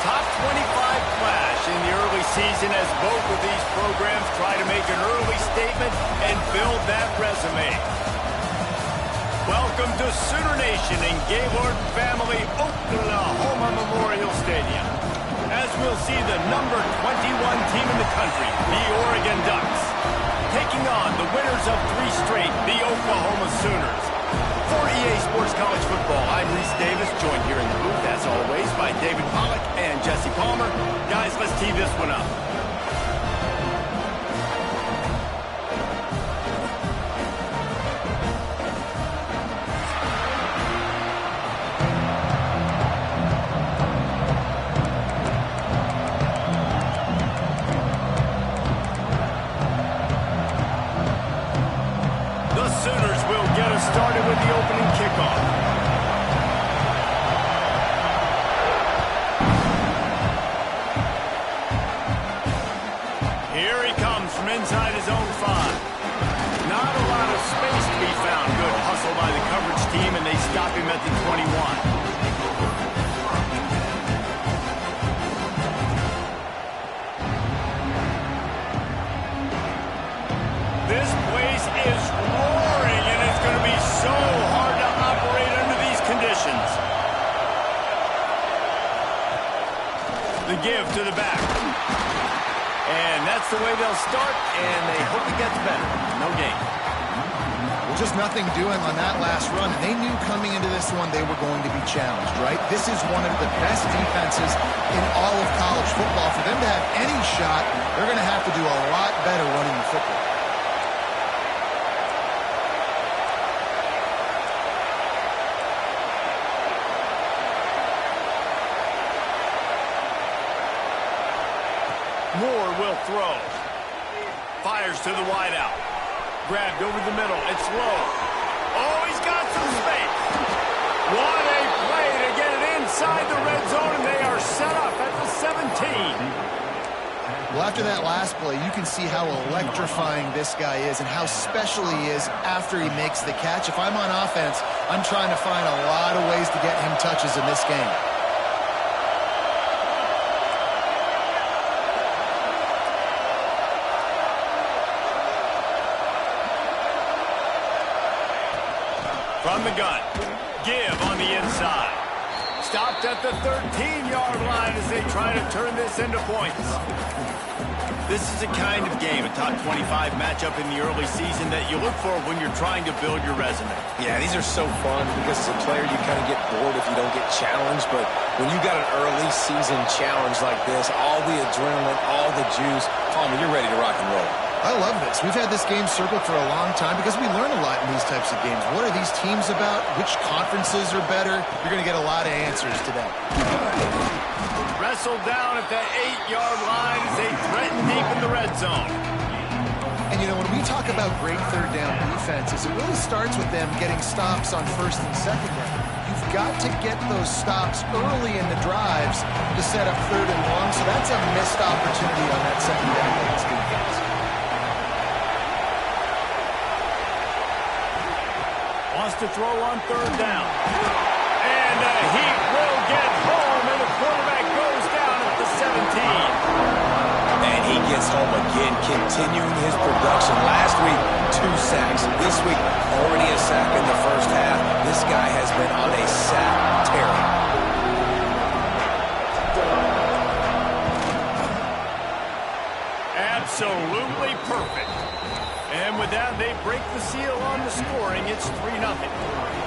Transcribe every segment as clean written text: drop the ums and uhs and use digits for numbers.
top 25 clash in the early season as both of these programs try to make an early statement and build that resume. Welcome to Sooner Nation in Gaylord Family Oklahoma Memorial Stadium, as we'll see the number 21 team in the country, the Oregon Ducks, taking on the winners of 3 straight, the Oklahoma Sooners. For EA Sports College Football, I'm Reese Davis, joined here in the booth, as always, by David Pollack and Jesse Palmer. Guys, let's tee this one up. Started with the opening kickoff. Here he comes from inside his own 5. Not a lot of space to be found. Good hustle by the coverage team, and they stop him at the 21. This place is roaring, and it's going to be so hard to operate under these conditions. The give to the back. And that's the way they'll start, and they hope it gets better. No gain. Well, just nothing doing on that last run. They knew coming into this one they were going to be challenged, right? This is one of the best defenses in all of college football. For them to have any shot, they're going to have to do a lot better running the football. Moore will throw. Fires to the wideout. Grabbed over the middle. It's low. Oh, he's got some space. What a play to get it inside the red zone, and they are set up at the 17. Well, after that last play, you can see how electrifying this guy is and how special he is after he makes the catch. If I'm on offense, I'm trying to find a lot of ways to get him touches in this game. From the gun, give on the inside. Stopped at the 13-yard line as they try to turn this into points. This is a kind of game, a top 25 matchup in the early season that you look for when you're trying to build your resume. Yeah, these are so fun because as a player you kind of get bored if you don't get challenged, but when you got an early season challenge like this, all the adrenaline, all the juice, Palmer, you're ready to rock and roll. I love this. We've had this game circled for a long time because we learn a lot in these types of games. What are these teams about? Which conferences are better? You're going to get a lot of answers today. Wrestled down at the 8-yard line as they threaten deep in the red zone. And, you know, when we talk about great third down defenses, it really starts with them getting stops on first and second down. You've got to get those stops early in the drives to set up third and long, so that's a missed opportunity on that second down against defense. Wants to throw on third down. And he will get home, and the quarterback goes down at the 17. And he gets home again, continuing his production. Last week, 2 sacks. This week, already a sack in the first half. This guy has been on a sack tear. Absolutely perfect. And with that, they break the seal on the scoring. It's 3-0.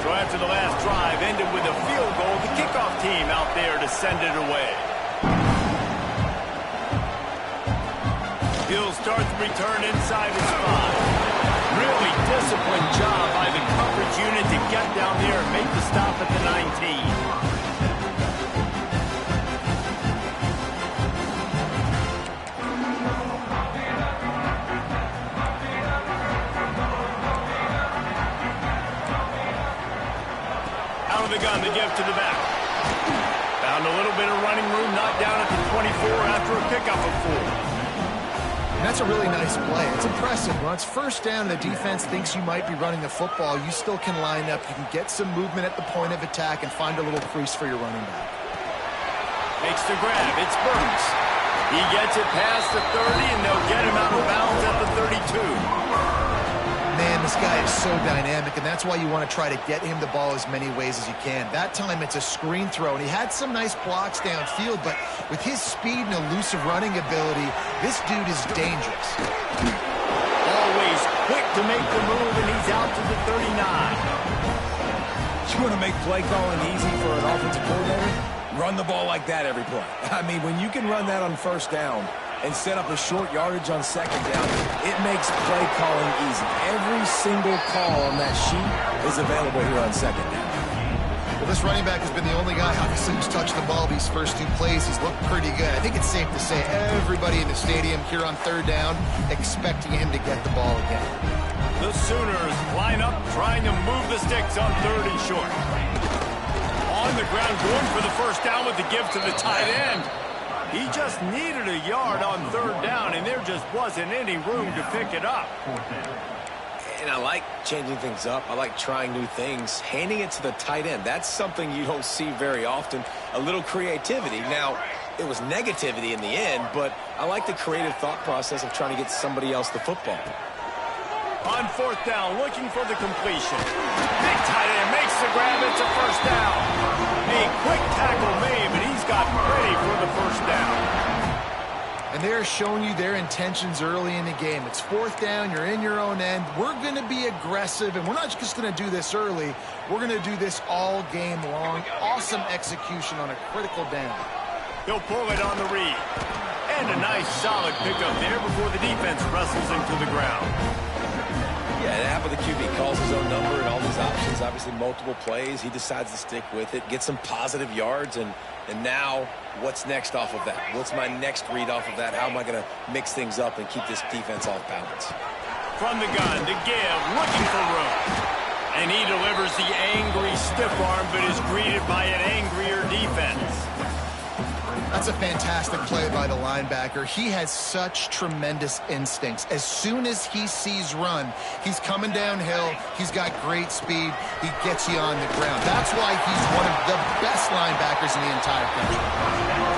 So after the last drive ended with a field goal, the kickoff team out there to send it away. He'll start the return inside his 5. Really disciplined job by the coverage unit to get down there and make the stop at the 19. The gun to give to the back. Found a little bit of running room, knocked down at the 24 after a pickup of 4. And that's a really nice play. It's impressive. When it's first down and the defense thinks you might be running the football, you still can line up. You can get some movement at the point of attack and find a little crease for your running back. Makes the grab. It's Burks. He gets it past the 30, and they'll get him out of bounds at the 32. Man, this guy is so dynamic, and that's why you want to try to get him the ball as many ways as you can. That time, it's a screen throw, and he had some nice blocks downfield, but with his speed and elusive running ability, this dude is dangerous. Always quick to make the move, and he's out to the 39. You want to make play calling easy for an offensive coordinator? Run the ball like that every play. I mean, when you can run that on first down and set up a short yardage on second down, it makes play calling easy. Every single call on that sheet is available here on second down. Well, this running back has been the only guy, obviously, who's touched the ball these first two plays. He's looked pretty good. I think it's safe to say everybody in the stadium here on third down expecting him to get the ball again. The Sooners line up, trying to move the sticks on 3rd and short. On the ground, going for the first down with the give to the tight end. He just needed a yard on 3rd down, and there just wasn't any room to pick it up. And I like changing things up. I like trying new things. Handing it to the tight end, that's something you don't see very often. A little creativity. Now, it was negativity in the end, but I like the creative thought process of trying to get somebody else the football. On 4th down, looking for the completion. Big tight end makes the grab. It's a first down. A quick tackle made, but he's got ready for the first down. And they're showing you their intentions early in the game. It's 4th down. You're in your own end. We're going to be aggressive, and we're not just going to do this early. We're going to do this all game long. Awesome execution on a critical down. He'll pull it on the read. And a nice, solid pickup there before the defense wrestles him to the ground. Yeah, it happened. The QB calls his own number and all these options, obviously multiple plays. He decides to stick with it, get some positive yards, and now what's next off of that? What's my next read off of that? How am I going to mix things up and keep this defense off balance? From the gun to give, looking for room. And he delivers the angry stiff arm, but is greeted by an angrier defense. That's a fantastic play by the linebacker. He has such tremendous instincts. As soon as he sees run, he's coming downhill. He's got great speed. He gets you on the ground. That's why he's one of the best linebackers in the entire country.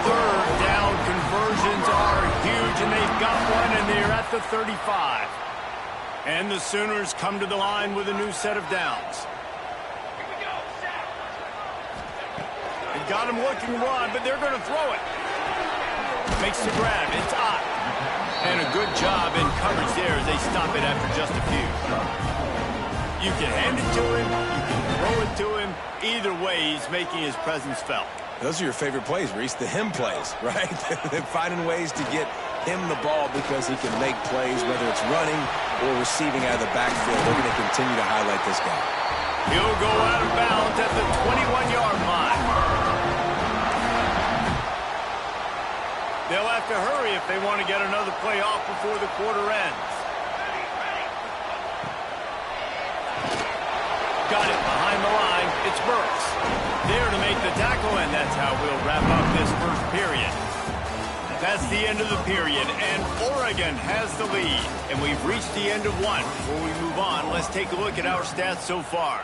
3rd down conversions are huge, and they've got one, and they're at the 35. And the Sooners come to the line with a new set of downs. Got him looking run, but they're going to throw it. Makes the grab. It's Ott. And a good job in coverage there as they stop it after just a few. You can hand it to him. You can throw it to him. Either way, he's making his presence felt. Those are your favorite plays, Reese, the him plays, right? They're finding ways to get him the ball because he can make plays, whether it's running or receiving out of the backfield. They're going to continue to highlight this guy. He'll go out of bounds at the 21-yard line. They'll have to hurry if they want to get another play off before the quarter ends. Got it behind the line. It's Burks. There to make the tackle, and that's how we'll wrap up this first period. That's the end of the period, and Oregon has the lead. And we've reached the end of one. Before we move on, let's take a look at our stats so far.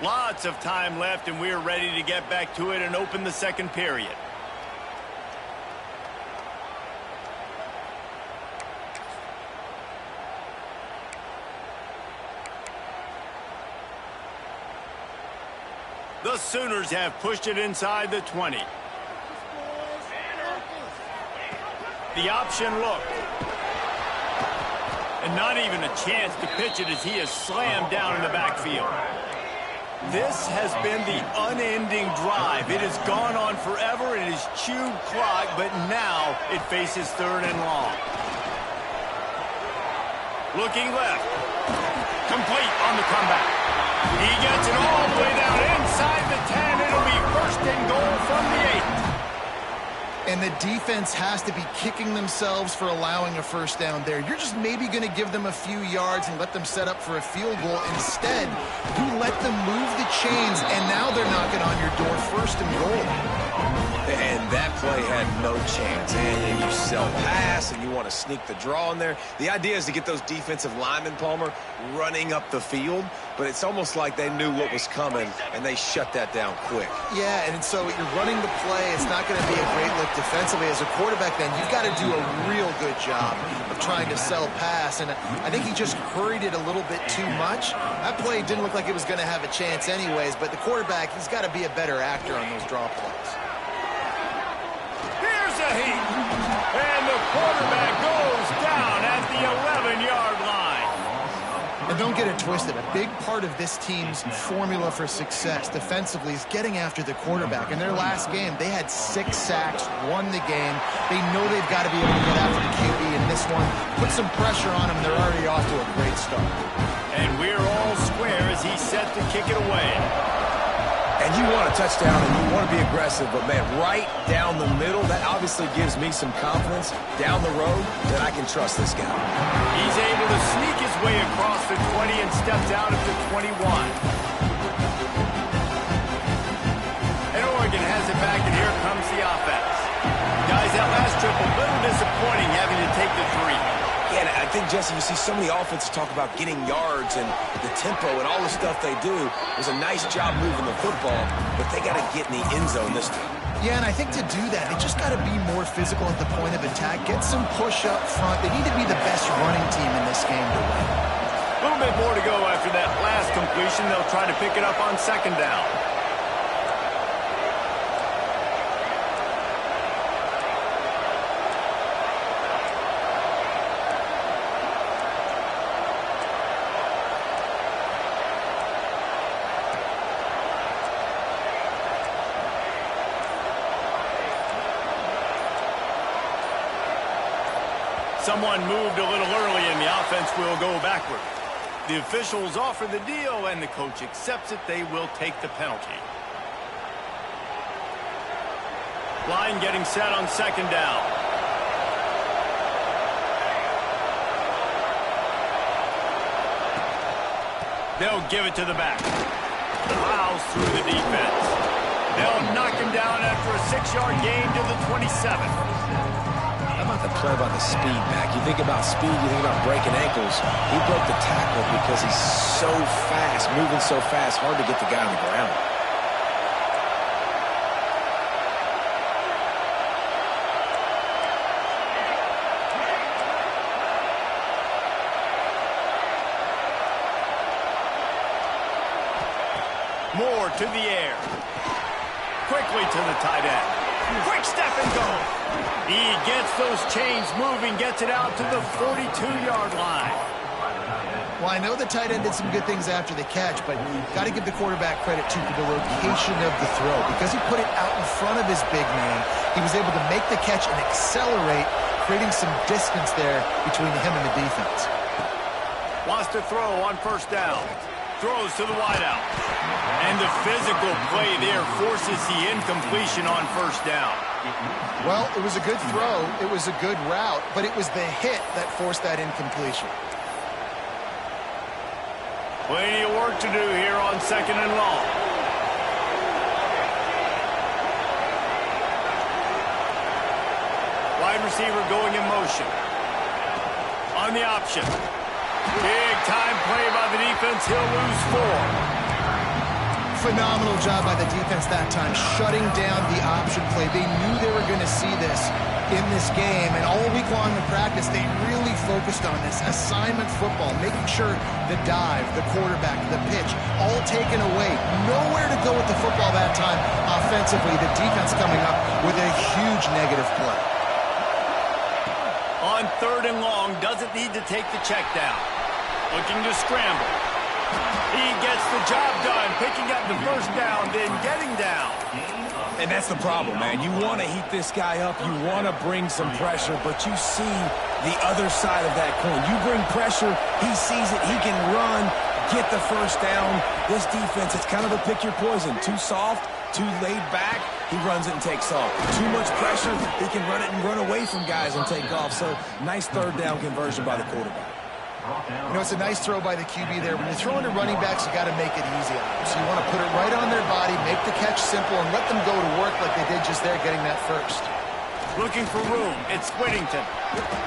Lots of time left, and we're ready to get back to it and open the second period. The Sooners have pushed it inside the 20. The option look. And not even a chance to pitch it as he is slammed down in the backfield. This has been the unending drive. It has gone on forever. It has chewed clock, but now it faces 3rd and long. Looking left. Complete on the comeback. He gets it all the way down inside the 10. It'll be 1st and goal from the 8. And a defense has to be kicking themselves for allowing a first down there. You're just maybe going to give them a few yards and let them set up for a field goal. Instead, you let them move the chains, and now they're knocking on your door first and goal. And that play had no chance. And you sell pass, and you want to sneak the draw in there. The idea is to get those defensive linemen, Palmer, running up the field. But it's almost like they knew what was coming, and they shut that down quick. Yeah, and so you're running the play. It's not going to be a great look defensively. As a quarterback, then, you've got to do a real good job of trying to sell pass. And I think he just hurried it a little bit too much. That play didn't look like it was going to have a chance anyways, but the quarterback, he's got to be a better actor on those draw plays. Here's a heat. And the quarterback goes down at the 11-yard line. And don't get it twisted. A big part of this team's formula for success defensively is getting after the quarterback. In their last game, they had 6 sacks, won the game. They know they've got to be able to get after the QB in this one. Put some pressure on them. They're already off to a great start. And we're all square as he's set to kick it away. And you want a touchdown, and you want to be aggressive, but, man, right down the middle, that obviously gives me some confidence down the road that I can trust this guy. He's able to sneak his way across the 20 and steps out at the 21. And Oregon has it back, and here comes the offense. Guys, that last trip, a little disappointing having to take the 3. Yeah, and I think, Jesse, you see so many offenses talk about getting yards and the tempo and all the stuff they do. It was a nice job moving the football, but they got to get in the end zone this time. Yeah, and I think to do that, they just got to be more physical at the point of attack, get some push up front. They need to be the best running team in this game to win. A little bit more to go after that last completion. They'll try to pick it up on second down. Someone moved a little early, and the offense will go backward. The officials offer the deal, and the coach accepts it. They will take the penalty. Line getting set on second down. They'll give it to the back. Plows through the defense. They'll knock him down after a 6-yard gain to the 27. The play about the speed back. You think about speed, you think about breaking ankles. He broke the tackle because he's so fast, moving so fast, hard to get the guy on the ground. Moore to the air. Quickly to the tight end. Quick step and go. He gets those chains moving, gets it out to the 42-yard line. Well, I know the tight end did some good things after the catch, but you've got to give the quarterback credit, too, for the location of the throw. Because he put it out in front of his big man, he was able to make the catch and accelerate, creating some distance there between him and the defense. Wants to throw on first down. Throws to the wideout. And the physical play there forces the incompletion on first down. Well, it was a good throw. It was a good route, but it was the hit that forced that incompletion. Plenty of work to do here on second and long. Wide receiver going in motion. On the option. Big time play by the defense. He'll lose 4. Phenomenal job by the defense that time, shutting down the option play. They knew they were going to see this in this game, and all week long in practice, they really focused on this assignment football, making sure the dive, the quarterback, the pitch, all taken away. Nowhere to go with the football that time offensively. The defense coming up with a huge negative play. On third and long, doesn't need to take the check down. Looking to scramble. He gets the job done, picking up the first down, then getting down. And that's the problem, man. You want to heat this guy up. You want to bring some pressure, but you see the other side of that coin. You bring pressure, he sees it, he can run. get the first down. This defense, it's kind of a pick your poison. Too soft, too laid back, he runs it and takes off. Too much pressure, he can run it and run away from guys and take off. So nice third down conversion by the quarterback. You know, it's a nice throw by the QB there. When you're throwing to running backs, you got to make it easy on them. So you want to put it right on their body, make the catch simple, and let them go to work like they did just there, getting that first. Looking for room. It's Whittington.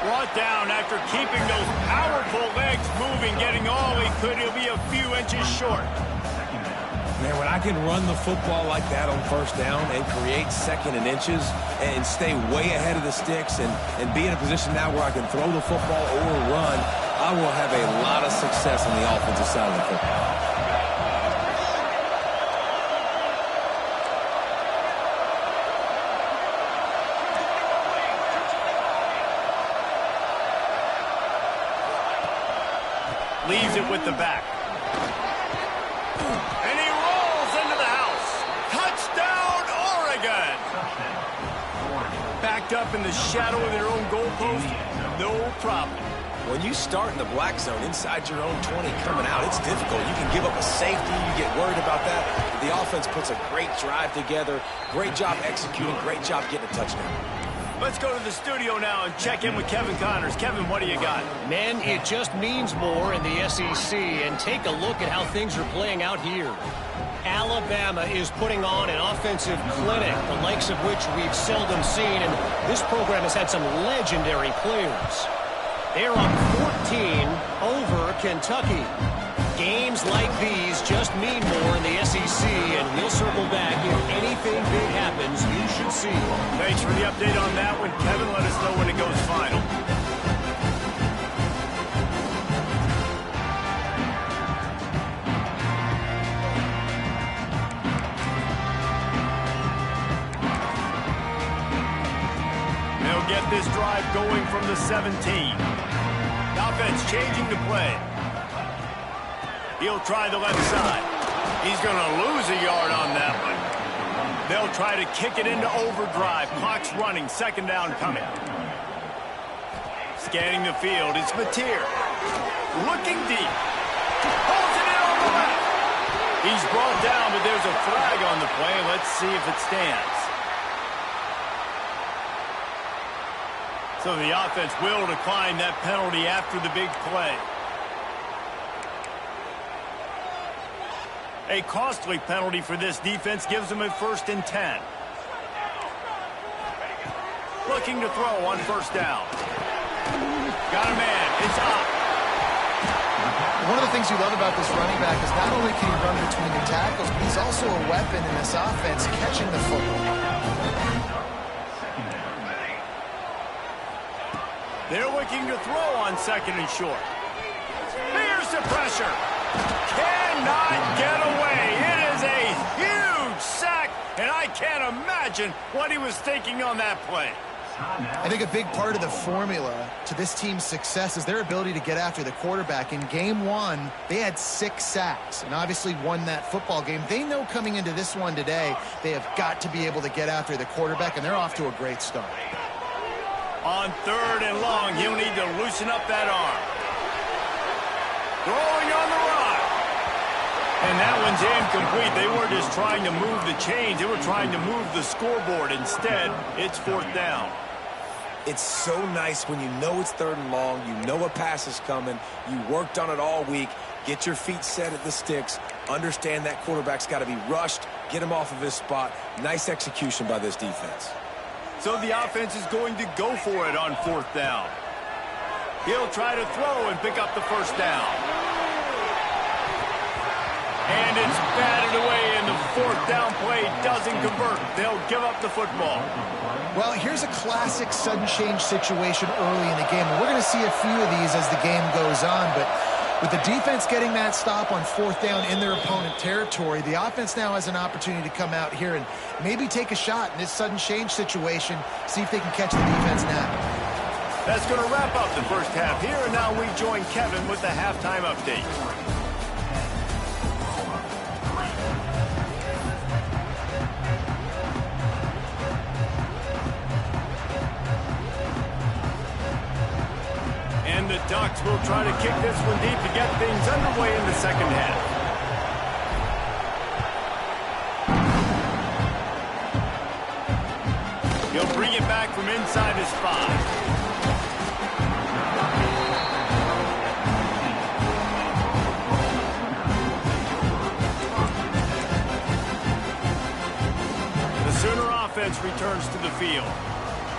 Brought down after keeping those powerful legs moving, getting all he could. He'll be a few inches short. Man, when I can run the football like that on first down and create second and inches and stay way ahead of the sticks and be in a position now where I can throw the football or run, I will have a lot of success on the offensive side of the football. Leaves it with the back. And he rolls into the house. Touchdown, Oregon! Backed up in the shadow of their own goalpost, no problem. When you start in the black zone inside your own 20 coming out, it's difficult. You can give up a safety. You get worried about that. The offense puts a great drive together. Great job executing. Great job getting a touchdown. Let's go to the studio now and check in with Kevin Connors. Kevin, what do you got? Men, it just means more in the SEC, and take a look at how things are playing out here. Alabama is putting on an offensive clinic, the likes of which we've seldom seen, and this program has had some legendary players. They're up 14 over Kentucky. Games like these just mean more in the SEC, and we'll circle back. If anything big happens, you should see. Thanks for the update on that one, Kevin. Let us know when it goes final. They'll get this drive going from the 17. Offense changing the play. He'll try the left side. He's going to lose a yard on that one. They'll try to kick it into overdrive. Clock's running. Second down coming. Scanning the field. It's Mateer. Looking deep. Holds it in on the left. He's brought down, but there's a flag on the play. Let's see if it stands. So the offense will decline that penalty after the big play. A costly penalty for this defense gives them a 1st and 10. Looking to throw on first down. Got a man. It's up. One of the things you love about this running back is not only can he run between the tackles, but he's also a weapon in this offense catching the football. They're looking to throw on second and short. Here's the pressure. Cannot get away. It is a huge sack, and I can't imagine what he was thinking on that play. I think a big part of the formula to this team's success is their ability to get after the quarterback. In game one, they had 6 sacks and obviously won that football game. They know coming into this one today, they have got to be able to get after the quarterback, and they're off to a great start. On 3rd and long, he'll need to loosen up that arm. Throwing on the run. And that one's incomplete. They weren't just trying to move the chains. They were trying to move the scoreboard. Instead, it's 4th down. It's so nice when you know it's 3rd and long, you know a pass is coming, you worked on it all week, get your feet set at the sticks, understand that quarterback's got to be rushed, get him off of his spot. Nice execution by this defense. So the offense is going to go for it on 4th down. He'll try to throw and pick up the first down. And it's batted away, and the 4th down play doesn't convert. They'll give up the football. Well, here's a classic sudden change situation early in the game. And we're going to see a few of these as the game goes on, but with the defense getting that stop on 4th down in their opponent territory, the offense now has an opportunity to come out here and maybe take a shot in this sudden change situation, see if they can catch the defense now. That's going to wrap up the first half here, and now we join Kevin with the halftime update. And the Ducks will try to kick this one deep to get things underway in the second half. He'll bring it back from inside his 5. Sooner offense returns to the field.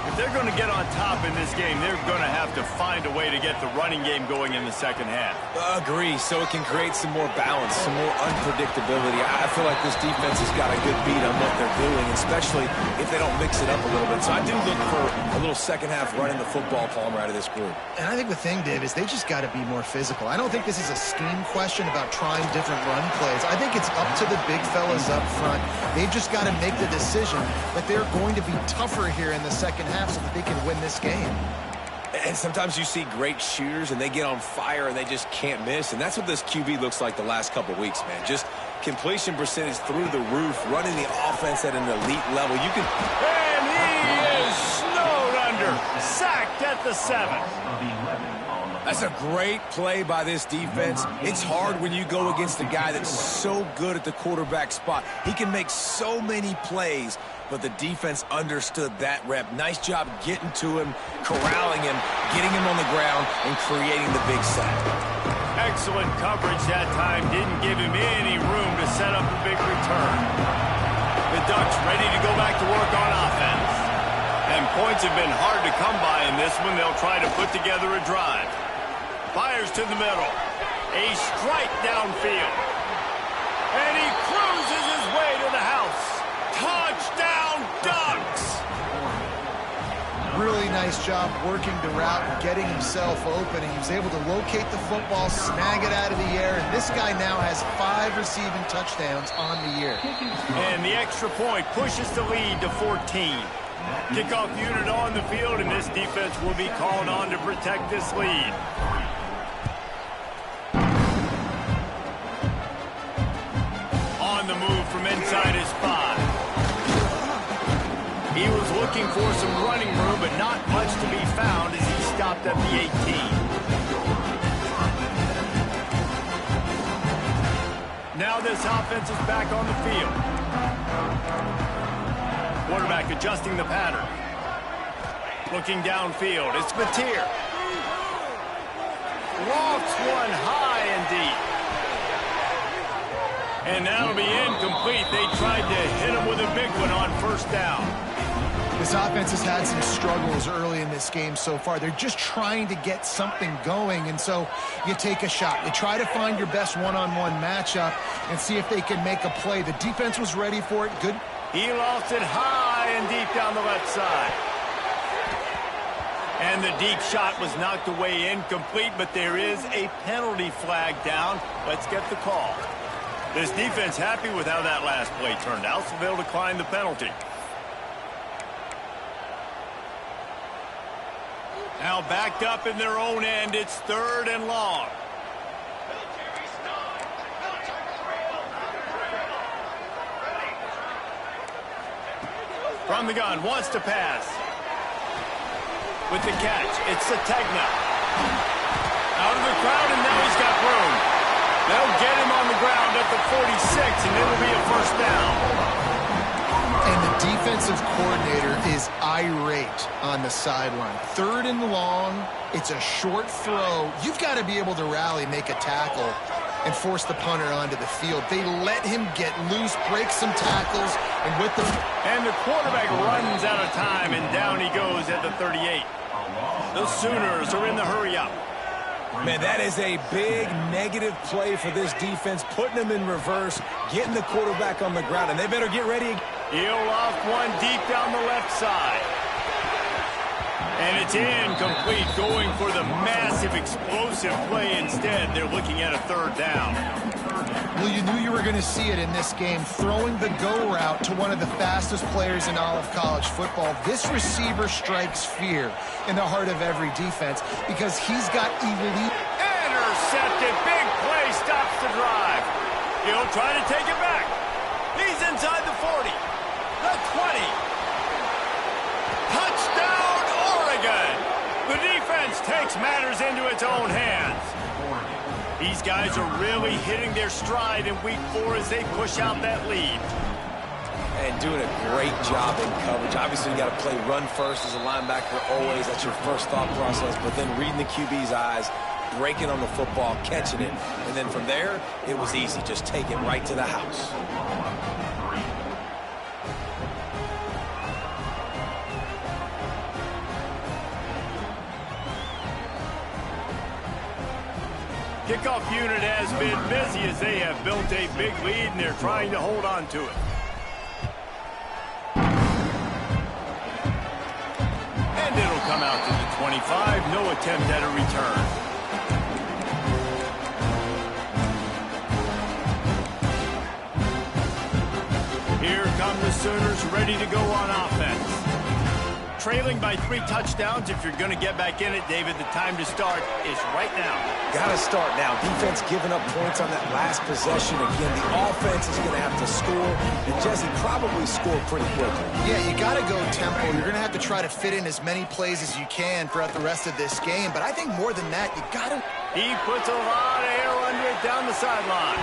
If they're going to get on top in this game, they're going to have to find a way to get the running game going in the second half. Agree, so it can create some more balance, some more unpredictability. I feel like this defense has got a good beat on what they're doing, especially if they don't mix it up a little bit. So I do look for a little second half running the football Palmer out of this group. And I think the thing, Dave, is they just got to be more physical. I don't think this is a scheme question about trying different run plays. I think it's up to the big fellas up front. They've just got to make the decision that they're going to be tougher here in the second half so that they can win this game. And sometimes you see great shooters and they get on fire and they just can't miss. And that's what this QB looks like the last couple of weeks, man. Just completion percentage through the roof, running the offense at an elite level. You can... And he is snowed under. Sacked at the 7. That's a great play by this defense. It's hard when you go against a guy that's so good at the quarterback spot. He can make so many plays, but the defense understood that rep. Nice job getting to him, corralling him, getting him on the ground, and creating the big sack. Excellent coverage that time. Didn't give him any room to set up a big return. The Ducks ready to go back to work on offense. And points have been hard to come by in this one. They'll try to put together a drive. Fires to the middle. A strike downfield. And he cruises his way to the house. Touchdown, Ducks! Really nice job working the route and getting himself open. He was able to locate the football, snag it out of the air, and this guy now has 5 receiving touchdowns on the year. And the extra point pushes the lead to 14. Kickoff unit on the field, and this defense will be called on to protect this lead. On the move from inside his 5. He was looking for some running room, but not much to be found as he stopped at the 18. Now this offense is back on the field. Quarterback adjusting the pattern. Looking downfield. It's Mateer. Lofts one high and deep. And that'll be incomplete. They tried to hit him with a big one on first down. This offense has had some struggles early in this game so far. They're just trying to get something going, and so you take a shot. You try to find your best one-on-one matchup and see if they can make a play. The defense was ready for it. Good. He lost it high and deep down the left side. And the deep shot was knocked away incomplete, but there is a penalty flag down. Let's get the call. This defense happy with how that last play turned out, so they'll decline the penalty. Now backed up in their own end, it's 3rd and long. From the gun, wants to pass. With the catch, it's Sategna. Out of the crowd, and now he's got room. They'll get him on the ground at the 46, and it'll be a first down. And the defensive coordinator is irate on the sideline. 3rd and long, it's a short throw. You've got to be able to rally, make a tackle, and force the punter onto the field. They let him get loose, break some tackles, and with the... And the quarterback runs out of time, and down he goes at the 38. The Sooners are in the hurry-up. Man, that is a big negative play for this defense, putting them in reverse, getting the quarterback on the ground, and they better get ready. He'll off one deep down the left side. And it's incomplete, going for the massive explosive play instead. They're looking at a 3rd down. Well, you knew you were going to see it in this game, throwing the go route to one of the fastest players in all of college football. This receiver strikes fear in the heart of every defense because he's got elite... Intercepted. Big play stops the drive. He'll try to take it back. He's inside the 40. The 20. Touchdown, Oregon. The defense takes matters into its own hands. These guys are really hitting their stride in week 4 as they push out that lead. And doing a great job in coverage. Obviously, you got to play run first as a linebacker always. That's your first thought process. But then reading the QB's eyes, breaking on the football, catching it. And then from there, it was easy. Just take it right to the house. Kickoff unit has been busy as they have built a big lead and they're trying to hold on to it. And it'll come out to the 25. No attempt at a return. Here come the Sooners ready to go on offense. Trailing by 3 touchdowns. If you're going to get back in it, David, the time to start is right now. Got to start now. Defense giving up points on that last possession. Again, the offense is going to have to score. And Jesse probably scored pretty quickly. Yeah, you got to go tempo. You're going to have to try to fit in as many plays as you can throughout the rest of this game. But I think more than that, you got to... He puts a lot of air under it down the sideline.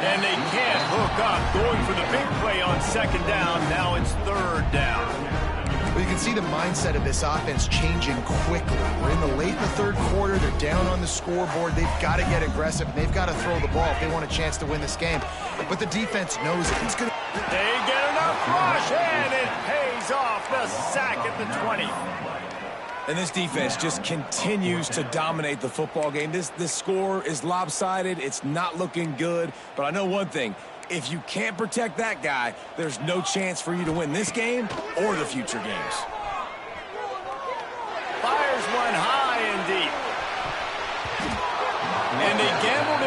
And they can't hook up. Going for the big play on 2nd down. Now it's 3rd down. Well, you can see the mindset of this offense changing quickly. We're in the late in the 3rd quarter. They're down on the scoreboard. They've got to get aggressive. And they've got to throw the ball if they want a chance to win this game. But the defense knows it. It's gonna... They get enough rush, and it pays off. The sack at the 20. And this defense just continues to dominate the football game. This score is lopsided. It's not looking good. But I know one thing. If you can't protect that guy, there's no chance for you to win this game or the future games. Fires one high and deep. And they gamble